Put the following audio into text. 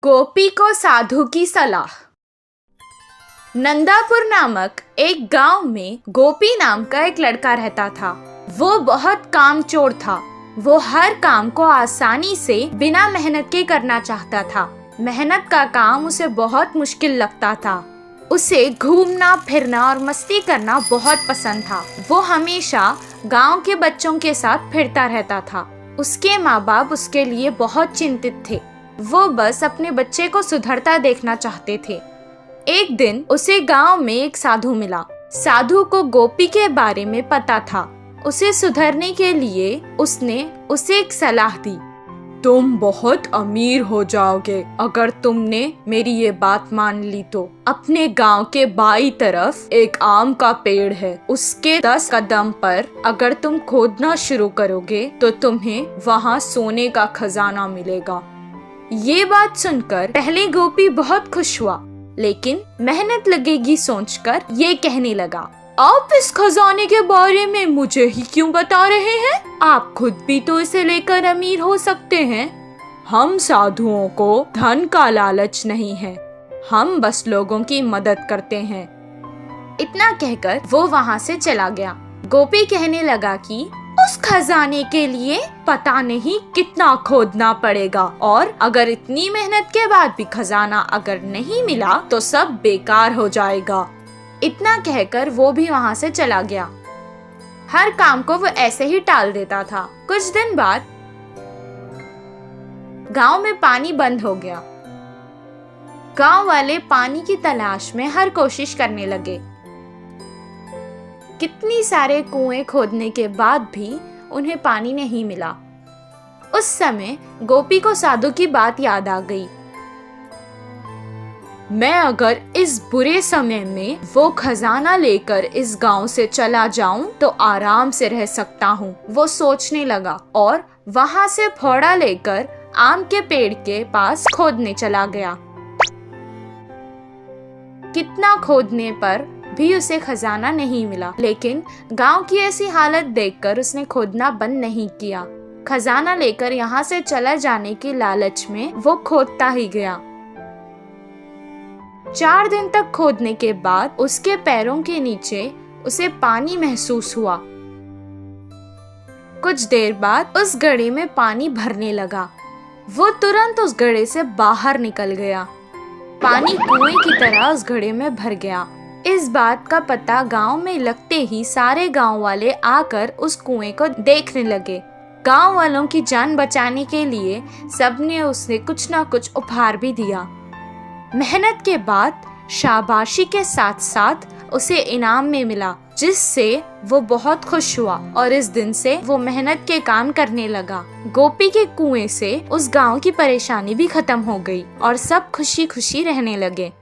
गोपी को साधु की सलाह। नंदापुर नामक एक गांव में गोपी नाम का एक लड़का रहता था। वो बहुत कामचोर था। वो हर काम को आसानी से बिना मेहनत के करना चाहता था। मेहनत का काम उसे बहुत मुश्किल लगता था। उसे घूमना फिरना और मस्ती करना बहुत पसंद था। वो हमेशा गांव के बच्चों के साथ फिरता रहता था। उसके माँ बाप उसके लिए बहुत चिंतित थे। वो बस अपने बच्चे को सुधरता देखना चाहते थे। एक दिन उसे गांव में एक साधु मिला। साधु को गोपी के बारे में पता था। उसे सुधरने के लिए उसने उसे एक सलाह दी। तुम बहुत अमीर हो जाओगे अगर तुमने मेरी ये बात मान ली तो। अपने गांव के बाईं तरफ एक आम का पेड़ है। उसके 10 कदम पर अगर तुम खोदना शुरू करोगे तो तुम्हें वहाँ सोने का खजाना मिलेगा। ये बात सुनकर पहले गोपी बहुत खुश हुआ, लेकिन मेहनत लगेगी सोचकर ये कहने लगा, आप इस खजाने के बारे में मुझे ही क्यों बता रहे हैं? आप खुद भी तो इसे लेकर अमीर हो सकते हैं। हम साधुओं को धन का लालच नहीं है, हम बस लोगों की मदद करते हैं। इतना कहकर वो वहाँ से चला गया। गोपी कहने लगा कि उस खजाने के लिए पता नहीं कितना खोदना पड़ेगा, और अगर इतनी मेहनत के बाद भी खजाना अगर नहीं मिला तो सब बेकार हो जाएगा। इतना कहकर वो भी वहाँ से चला गया। हर काम को वो ऐसे ही टाल देता था। कुछ दिन बाद गांव में पानी बंद हो गया। गांव वाले पानी की तलाश में हर कोशिश करने लगे। कितनी सारे कुएं खोदने के बाद भी उन्हें पानी नहीं मिला। उस समय गोपी को साधु की बात याद आ गई। मैं अगर इस बुरे समय में वो खजाना लेकर इस गांव से चला जाऊं तो आराम से रह सकता हूं। वो सोचने लगा और वहां से फावड़ा लेकर आम के पेड़ के पास खोदने चला गया। कितना खोदने पर भी उसे खजाना नहीं मिला, लेकिन गांव की ऐसी हालत देखकर उसने खोदना बंद नहीं किया। खजाना लेकर यहाँ से चला जाने की लालच में वो खोदता ही गया। 4 दिन तक खोदने के बाद उसके पैरों के नीचे उसे पानी महसूस हुआ। कुछ देर बाद उस घड़े में पानी भरने लगा। वो तुरंत उस घड़े से बाहर निकल गया। पानी कुएं की तरह उस घड़े में भर गया। इस बात का पता गांव में लगते ही सारे गांव वाले आकर उस कुएं को देखने लगे। गांव वालों की जान बचाने के लिए सबने उसे कुछ ना कुछ उपहार भी दिया। मेहनत के बाद शाबाशी के साथ साथ उसे इनाम में मिला, जिससे वो बहुत खुश हुआ और इस दिन से वो मेहनत के काम करने लगा। गोपी के कुएं से उस गांव की परेशानी भी खत्म हो गई और सब खुशी खुशी रहने लगे।